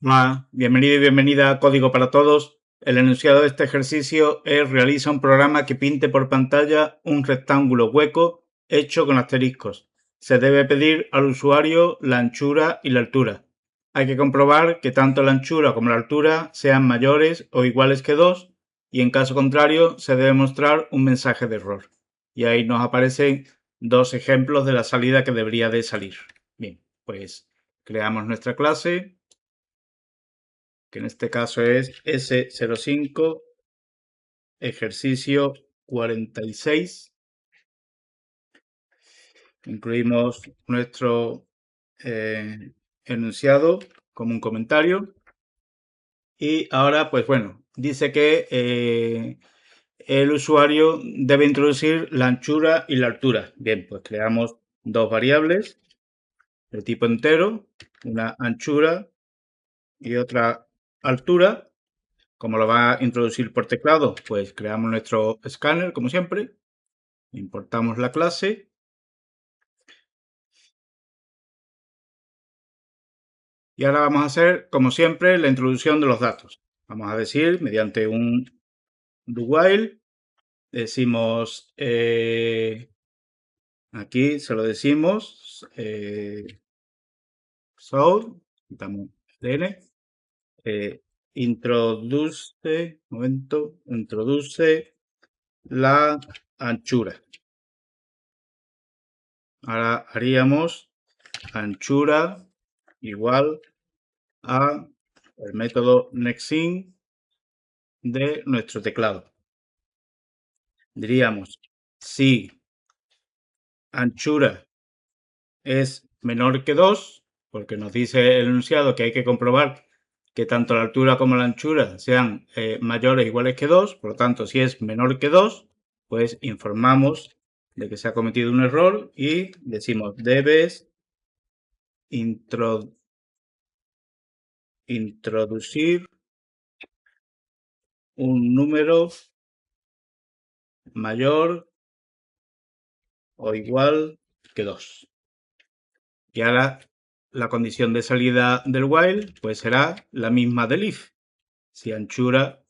Hola, bienvenido y bienvenida a Código para Todos. El enunciado de este ejercicio es: realiza un programa que pinte por pantalla un rectángulo hueco hecho con asteriscos. Se debe pedir al usuario la anchura y la altura. Hay que comprobar que tanto la anchura como la altura sean mayores o iguales que 2 y en caso contrario se debe mostrar un mensaje de error. Y ahí nos aparecen dos ejemplos de la salida que debería de salir. Bien, pues creamos nuestra clase, que en este caso es S05, ejercicio 46. Incluimos nuestro enunciado como un comentario. Y ahora, pues bueno, dice que el usuario debe introducir la anchura y la altura. Bien, pues creamos dos variables de tipo entero, una anchura y otra altura. Como lo va a introducir por teclado, pues creamos nuestro escáner, como siempre. Importamos la clase. Y ahora vamos a hacer, como siempre, la introducción de los datos. Vamos a decir, mediante un do while, decimos, aquí se lo decimos, so, quitamos el n, introduce la anchura. Ahora haríamos anchura igual a el método nextIn de nuestro teclado. Diríamos, si anchura es menor que 2, porque nos dice el enunciado que hay que comprobar que tanto la altura como la anchura sean mayores o iguales que 2, por lo tanto, si es menor que 2, pues informamos de que se ha cometido un error y decimos, debes introducir un número mayor o igual que 2. Y ahora la condición de salida del while pues será la misma del if. Si anchura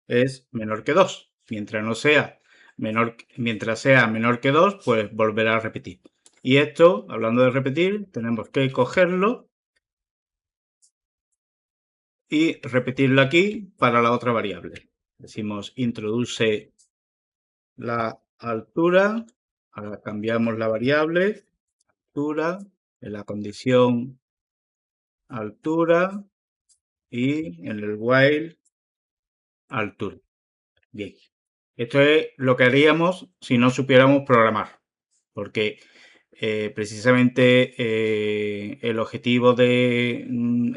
es menor que 2. Mientras sea menor que 2, pues volverá a repetir. Y esto, hablando de repetir, tenemos que cogerlo y repetirlo aquí para la otra variable. Decimos introduce la altura. Ahora cambiamos la variable altura en la condición altura y en el while altura. Bien, esto es lo que haríamos si no supiéramos programar, porque precisamente el objetivo de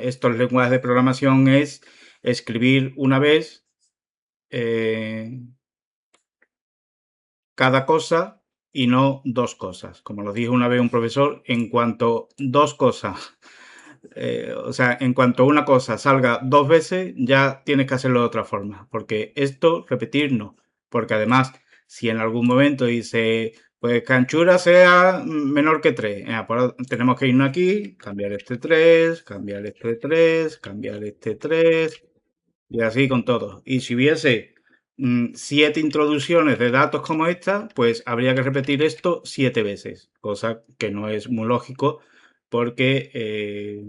estos lenguajes de programación es escribir una vez cada cosa y no dos cosas. Como lo dijo una vez un profesor, en cuanto dos cosas, o sea, en cuanto una cosa salga dos veces, ya tienes que hacerlo de otra forma, porque esto, repetir, no. Porque además, si en algún momento dice, pues que anchura sea menor que 3, pues tenemos que irnos aquí, cambiar este 3, cambiar este 3, cambiar este 3, y así con todo. Y si hubiese 7 introducciones de datos como esta, pues habría que repetir esto 7 veces, cosa que no es muy lógico porque,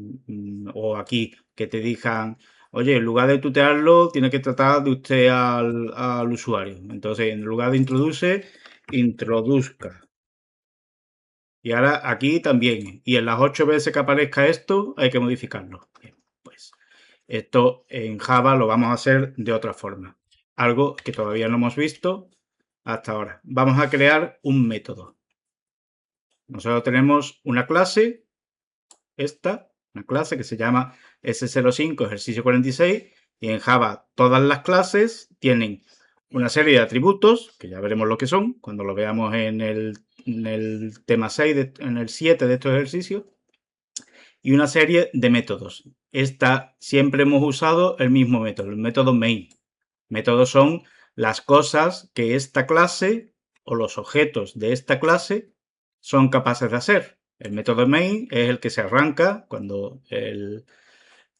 o aquí, que te digan, oye, en lugar de tutearlo, tiene que tratar de usted al usuario. Entonces, en lugar de introduce, introduzca. Y ahora aquí también. Y en las 8 veces que aparezca esto, hay que modificarlo. Bien, pues esto en Java lo vamos a hacer de otra forma. Algo que todavía no hemos visto hasta ahora. Vamos a crear un método. Nosotros tenemos una clase, una clase que se llama S05 ejercicio 46, y en Java todas las clases tienen una serie de atributos, que ya veremos lo que son cuando lo veamos en el tema 6, en el 7 de estos ejercicios, y una serie de métodos. Siempre hemos usado el mismo método, el método main. Métodos son las cosas que esta clase o los objetos de esta clase son capaces de hacer. El método main es el que se arranca cuando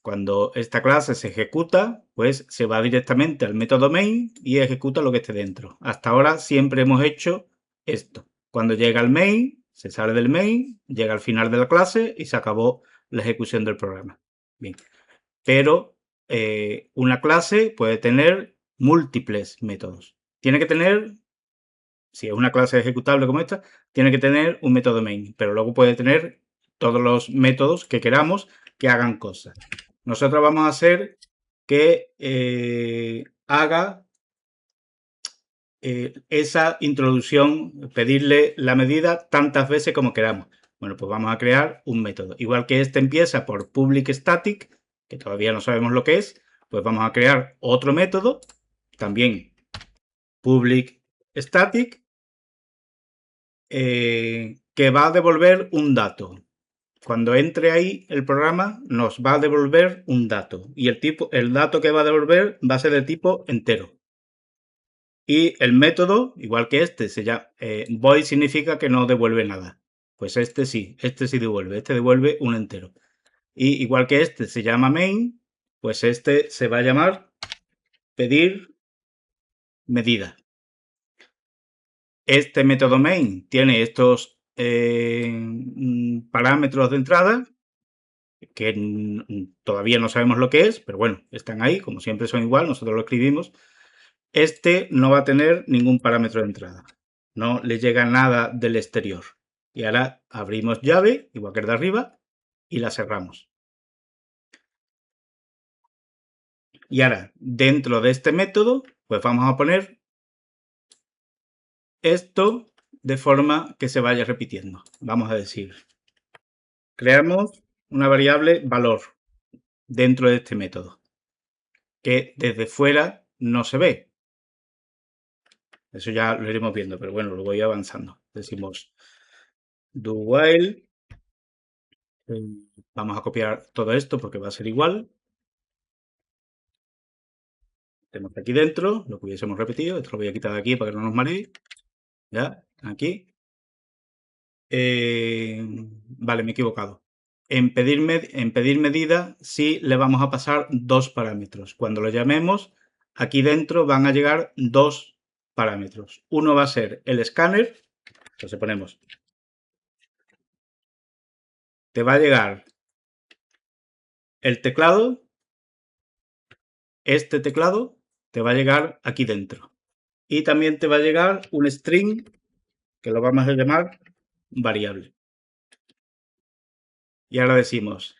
Cuando esta clase se ejecuta, pues se va directamente al método main y ejecuta lo que esté dentro. Hasta ahora siempre hemos hecho esto. Cuando llega al main, se sale del main, llega al final de la clase y se acabó la ejecución del programa. Bien, pero una clase puede tener múltiples métodos. Tiene que tener, si es una clase ejecutable como esta, tiene que tener un método main, pero luego puede tener todos los métodos que queramos que hagan cosas. Nosotros vamos a hacer que haga esa introducción, pedirle la medida tantas veces como queramos. Bueno, pues vamos a crear un método. Igual que este empieza por public static, que todavía no sabemos lo que es, pues vamos a crear otro método, también public static, que va a devolver un dato. Cuando entre ahí el programa nos va a devolver un dato y el dato que va a devolver va a ser de tipo entero. Y el método, igual que este, se llama void significa que no devuelve nada. Pues este sí devuelve, este devuelve un entero. Y igual que este se llama main, pues este se va a llamar pedir medida. Este método main tiene estos parámetros de entrada que todavía no sabemos lo que es, pero bueno, están ahí, como siempre son igual, nosotros lo escribimos. Este no va a tener ningún parámetro de entrada, no le llega nada del exterior. Y ahora abrimos llave, igual que el de arriba, y la cerramos. Y ahora, dentro de este método, pues vamos a poner esto de forma que se vaya repitiendo. Vamos a decir, creamos una variable valor dentro de este método, que desde fuera no se ve. Eso ya lo iremos viendo, pero bueno, lo voy avanzando. Decimos do while. Vamos a copiar todo esto porque va a ser igual. Tenemos aquí dentro lo que hubiésemos repetido. Esto lo voy a quitar de aquí para que no nos maree. Ya, aquí. Vale, me he equivocado. En pedir medida sí le vamos a pasar dos parámetros. Cuando lo llamemos, aquí dentro van a llegar dos parámetros. Uno va a ser el escáner. Entonces ponemos. Te va a llegar el teclado. Este teclado te va a llegar aquí dentro. Y también te va a llegar un string que lo vamos a llamar variable. Y ahora decimos,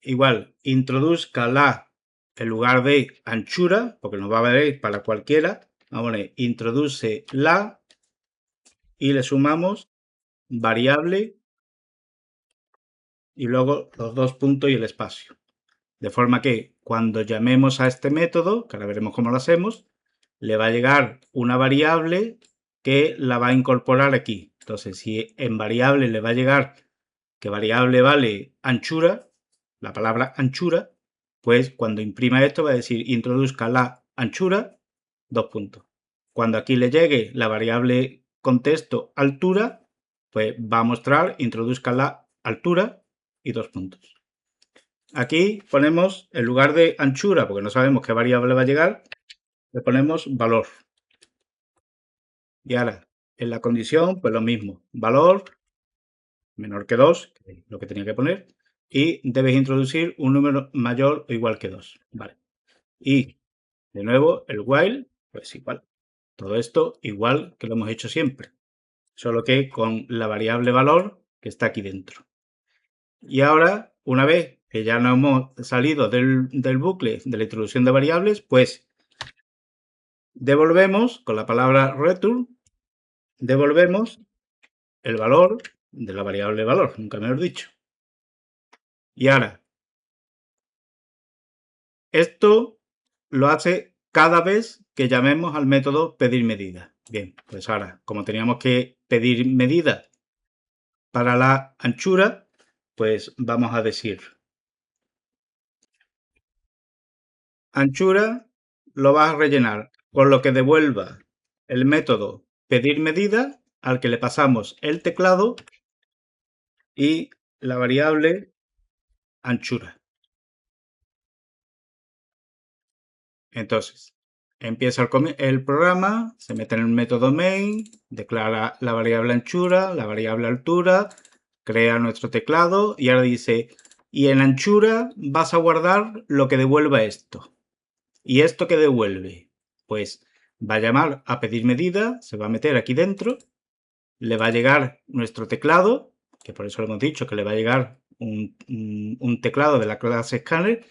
igual, introduzca la, en lugar de anchura, porque nos va a valer para cualquiera, vamos a poner introduce la y le sumamos variable y luego los dos puntos y el espacio. De forma que cuando llamemos a este método, que ahora veremos cómo lo hacemos, le va a llegar una variable que la va a incorporar aquí. Entonces, si en variable le va a llegar que variable vale anchura, la palabra anchura, pues cuando imprima esto va a decir introduzca la anchura, dos puntos. Cuando aquí le llegue la variable contexto altura, pues va a mostrar introduzca la altura y dos puntos. Aquí ponemos, en lugar de anchura, porque no sabemos qué variable va a llegar, le ponemos valor. Y ahora, en la condición, pues lo mismo. Valor menor que 2, que es lo que tenía que poner, y debes introducir un número mayor o igual que 2. Vale. Y, de nuevo, el while, pues igual. Todo esto igual que lo hemos hecho siempre, solo que con la variable valor que está aquí dentro. Y ahora, una vez que ya no hemos salido del bucle de la introducción de variables, pues devolvemos, con la palabra return, devolvemos el valor de la variable valor, nunca mejor dicho. Y ahora, esto lo hace cada vez que llamemos al método pedir medida. Bien, pues ahora, como teníamos que pedir medida para la anchura, pues vamos a decir anchura lo vas a rellenar con lo que devuelva el método pedir medida al que le pasamos el teclado y la variable anchura. Entonces, empieza el programa, se mete en el método main, declara la variable anchura, la variable altura, crea nuestro teclado y ahora dice, y en anchura vas a guardar lo que devuelva esto. ¿Y esto que devuelve? Pues va a llamar a pedir medida, se va a meter aquí dentro, le va a llegar nuestro teclado, que por eso lo hemos dicho que le va a llegar un teclado de la clase scanner,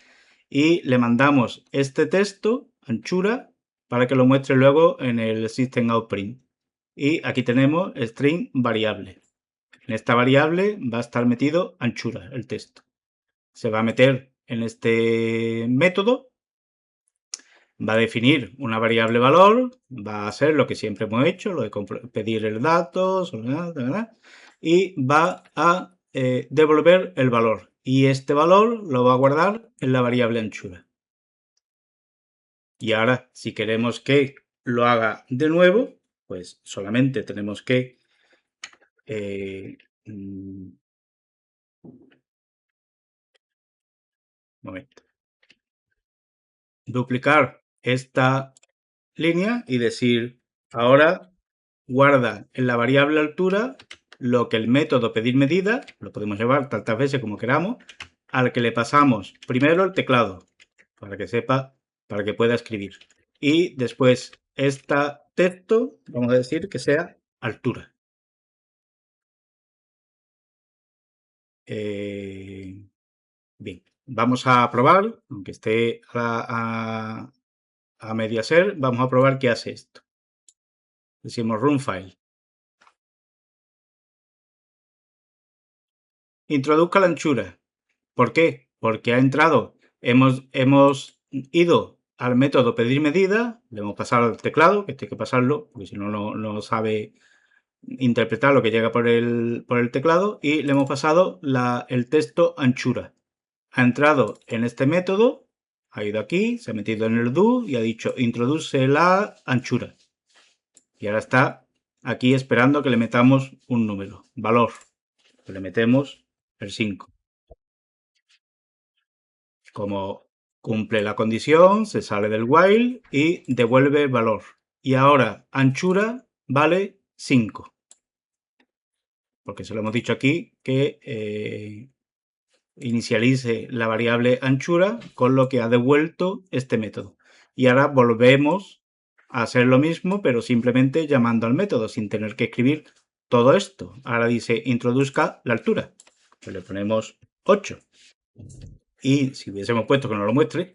y le mandamos este texto, anchura, para que lo muestre luego en el system out print. Y aquí tenemos string variable. En esta variable va a estar metido anchura, el texto. Se va a meter en este método, va a definir una variable valor, va a hacer lo que siempre hemos hecho, lo de pedir el dato, y va a devolver el valor. Y este valor lo va a guardar en la variable anchura. Y ahora, si queremos que lo haga de nuevo, pues solamente tenemos que momento, duplicar esta línea y decir, ahora guarda en la variable altura lo que el método pedir medida, lo podemos llevar tantas veces como queramos, al que le pasamos primero el teclado, para que sepa, para que pueda escribir. Y después este texto, vamos a decir que sea altura. Bien, vamos a probar, aunque esté a media ser, vamos a probar qué hace esto. Decimos run file. Introduzca la anchura. ¿Por qué? Porque ha entrado, hemos ido al método pedir medida, le hemos pasado al teclado, que esto hay que pasarlo, porque si no, no sabe interpretar lo que llega por el teclado, y le hemos pasado el texto anchura. Ha entrado en este método, ha ido aquí, se ha metido en el do y ha dicho introduce la anchura. Y ahora está aquí esperando que le metamos un número, valor. Le metemos el 5. Como cumple la condición, se sale del while y devuelve el valor. Y ahora anchura vale 5. Porque se lo hemos dicho aquí que inicialice la variable anchura con lo que ha devuelto este método. Y ahora volvemos a hacer lo mismo, pero simplemente llamando al método, sin tener que escribir todo esto. Ahora dice introduzca la altura. Pues le ponemos 8. Y si hubiésemos puesto que nos lo muestre,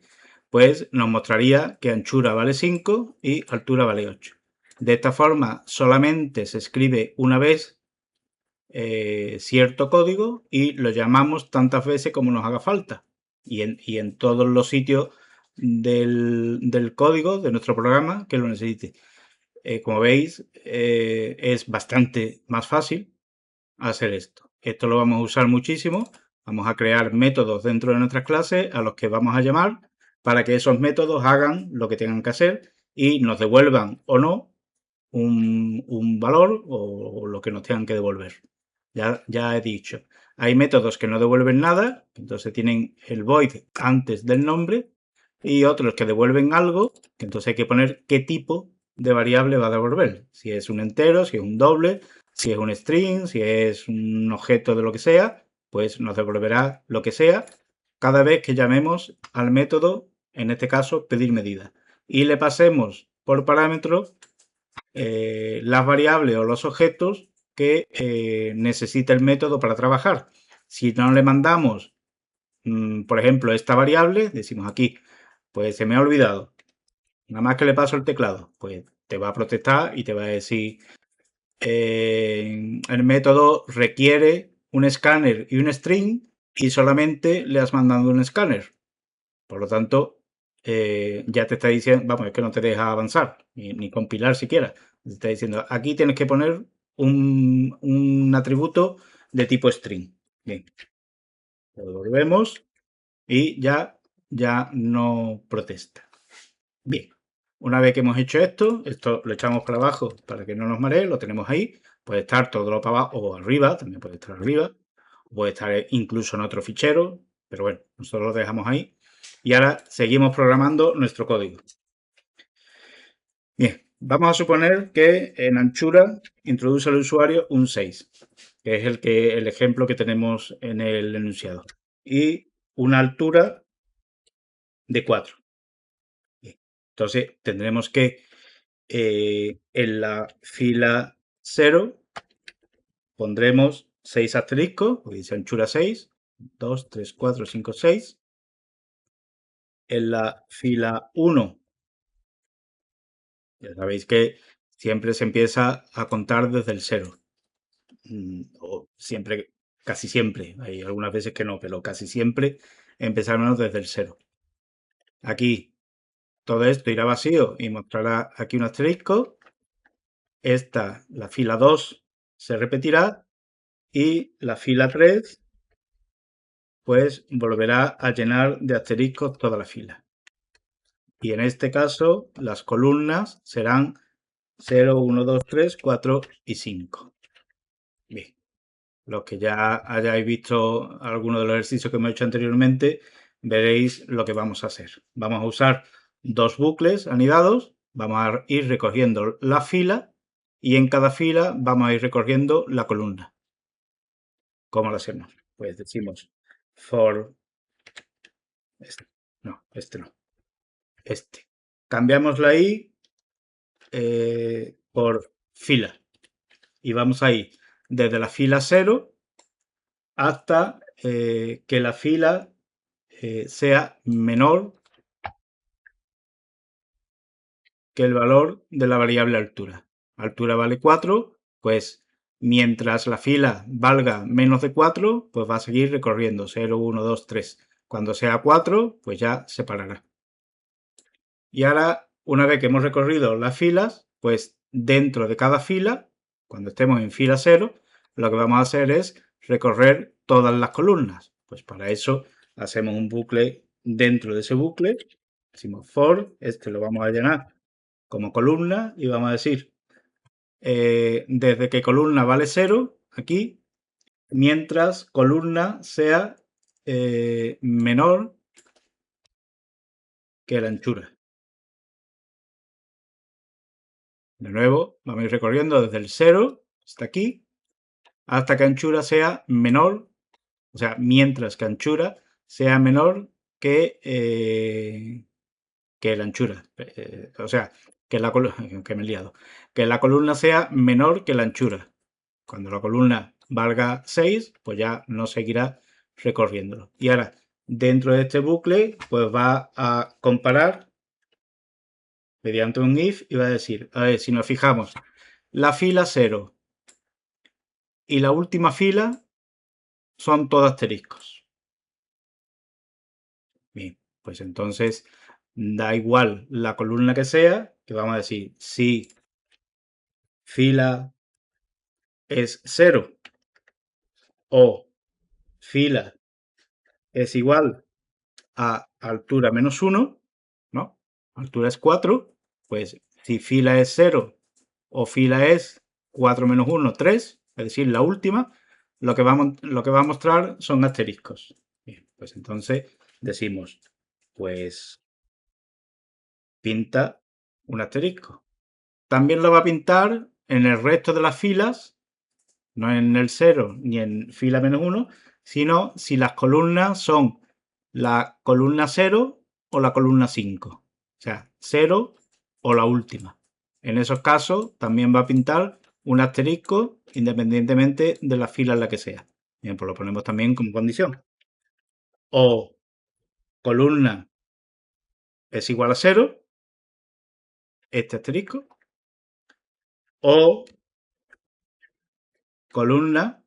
pues nos mostraría que anchura vale 5 y altura vale 8. De esta forma solamente se escribe una vez cierto código y lo llamamos tantas veces como nos haga falta. Y en todos los sitios del código de nuestro programa que lo necesite. Como veis, es bastante más fácil hacer esto. Esto lo vamos a usar muchísimo. Vamos a crear métodos dentro de nuestras clases a los que vamos a llamar para que esos métodos hagan lo que tengan que hacer y nos devuelvan o no un valor o lo que nos tengan que devolver. Ya he dicho. Hay métodos que no devuelven nada, entonces tienen el void antes del nombre, y otros que devuelven algo, que entonces hay que poner qué tipo de variable va a devolver. Si es un entero, si es un doble, si es un string, si es un objeto de lo que sea, pues nos devolverá lo que sea cada vez que llamemos al método, en este caso, pedir medida. Y le pasemos por parámetro las variables o los objetos que necesita el método para trabajar. Si no le mandamos, por ejemplo, esta variable, decimos aquí, pues se me ha olvidado. Nada más que le paso el teclado, pues te va a protestar y te va a decir, el método requiere un escáner y un string y solamente le has mandado un escáner. Por lo tanto, ya te está diciendo, vamos, es que no te deja avanzar, ni compilar siquiera. Te está diciendo, aquí tienes que poner un atributo de tipo string. Bien, lo devolvemos y ya no protesta. Bien, una vez que hemos hecho esto lo echamos para abajo para que no nos maree, lo tenemos ahí. Puede estar todo lo para abajo o arriba, también puede estar arriba. Puede estar incluso en otro fichero, Pero bueno, nosotros lo dejamos ahí. Y ahora seguimos programando nuestro código. Bien, vamos a suponer que en anchura introduce el usuario un 6, que es el ejemplo que tenemos en el enunciado, y una altura de 4. Bien, entonces tendremos que en la fila 0 pondremos 6 asteriscos, porque dice anchura 6, 2, 3, 4, 5, 6. En la fila 1, ya sabéis que siempre se empieza a contar desde el 0. O siempre, casi siempre. Hay algunas veces que no, pero casi siempre empezaremos desde el 0. Aquí todo esto irá vacío y mostrará aquí un asterisco. Esta, la fila 2, se repetirá y la fila 3 pues volverá a llenar de asteriscos toda la fila. Y en este caso las columnas serán 0, 1, 2, 3, 4 y 5. Bien, los que ya hayáis visto alguno de los ejercicios que hemos hecho anteriormente, veréis lo que vamos a hacer. Vamos a usar dos bucles anidados, vamos a ir recorriendo la fila y en cada fila vamos a ir recorriendo la columna. ¿Cómo lo hacemos? Pues decimos for este. No, este no. Este. Cambiamos la i por fila. Y vamos a ir desde la fila 0 hasta que la fila sea menor que el valor de la variable altura. Altura vale 4, pues mientras la fila valga menos de 4, pues va a seguir recorriendo 0, 1, 2, 3. Cuando sea 4, pues ya se parará. Y ahora, una vez que hemos recorrido las filas, pues dentro de cada fila, cuando estemos en fila 0, lo que vamos a hacer es recorrer todas las columnas. Pues para eso hacemos un bucle dentro de ese bucle. Decimos for, este lo vamos a llenar como columna y vamos a decir desde que columna vale 0, aquí, mientras columna sea menor que la anchura. De nuevo, vamos a ir recorriendo desde el 0 hasta aquí, hasta que anchura sea menor, o sea, mientras que anchura sea menor que la anchura. O sea, que la columna, que me he liado, que la columna sea menor que la anchura. Cuando la columna valga 6, pues ya no seguirá recorriéndolo. Y ahora, dentro de este bucle, pues va a comparar mediante un if y va a decir, a ver, si nos fijamos, la fila 0 y la última fila son todos asteriscos. Bien, pues entonces da igual la columna que sea, que vamos a decir, si fila es 0 o fila es igual a altura menos 1, ¿no? Altura es 4, pues si fila es 0 o fila es 4 menos 1, 3, es decir, la última, lo que va a mostrar son asteriscos. Bien, pues entonces decimos, pues pinta un asterisco. También lo va a pintar en el resto de las filas, no en el 0 ni en fila menos 1, sino si las columnas son la columna 0 o la columna 5. O sea, 0 o la última. En esos casos también va a pintar un asterisco independientemente de la fila en la que sea. Bien, pues lo ponemos también como condición. O columna es igual a 0, este asterisco, o columna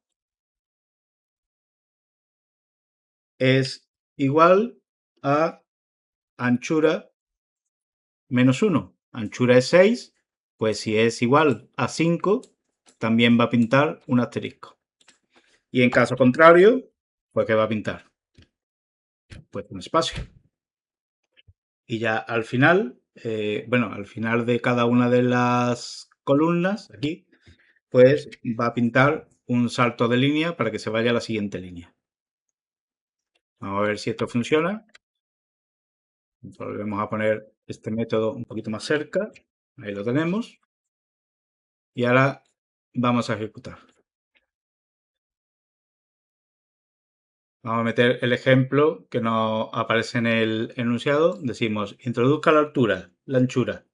es igual a anchura menos 1. Anchura es 6, pues si es igual a 5, también va a pintar un asterisco. Y en caso contrario, pues ¿qué va a pintar? Pues un espacio. Y ya al final, bueno, al final de cada una de las columnas, aquí, pues va a pintar un salto de línea para que se vaya a la siguiente línea. Vamos a ver si esto funciona. Volvemos a poner este método un poquito más cerca. Ahí lo tenemos. Y ahora vamos a ejecutar. Vamos a meter el ejemplo que nos aparece en el enunciado. Decimos, introduzca la altura, la anchura.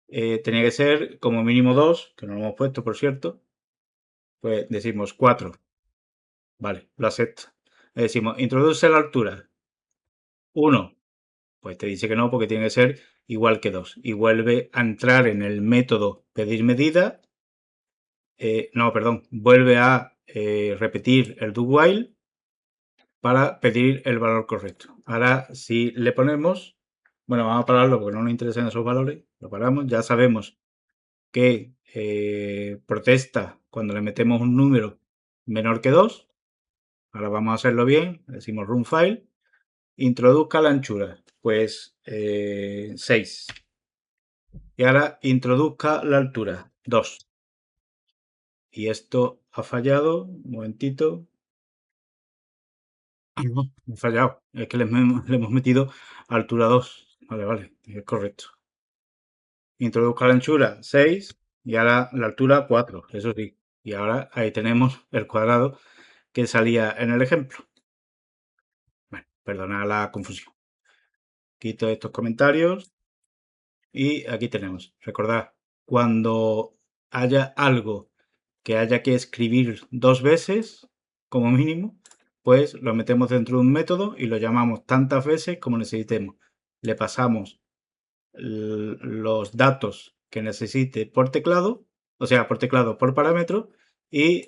Tenía que ser como mínimo 2, que no lo hemos puesto, por cierto. Pues decimos 4. Vale, lo acepta. Decimos, introduce la altura. 1. Pues te dice que no, porque tiene que ser igual que 2. Y vuelve a entrar en el método pedir medida. No, perdón. Vuelve a repetir el do while para pedir el valor correcto. Ahora, si le ponemos, bueno, vamos a pararlo porque no nos interesan esos valores, lo paramos, ya sabemos que protesta cuando le metemos un número menor que 2. Ahora vamos a hacerlo bien, decimos run file, introduzca la anchura, pues 6. Y ahora introduzca la altura, 2. Y esto ha fallado, un momentito. No, he fallado. Es que le hemos metido altura 2. Vale, vale, es correcto. Introduzca la anchura 6 y ahora la altura 4, eso sí. Y ahora ahí tenemos el cuadrado que salía en el ejemplo. Bueno, perdona la confusión. Quito estos comentarios y aquí tenemos. Recordad, cuando haya algo que haya que escribir 2 veces, como mínimo, pues lo metemos dentro de un método y lo llamamos tantas veces como necesitemos. Le pasamos los datos que necesite por teclado, o sea, por teclado, por parámetro, y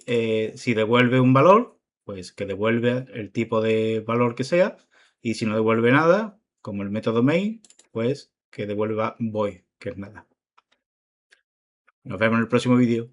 si devuelve un valor, pues que devuelve el tipo de valor que sea, y si no devuelve nada, como el método main, pues que devuelva void, que es nada. Nos vemos en el próximo vídeo.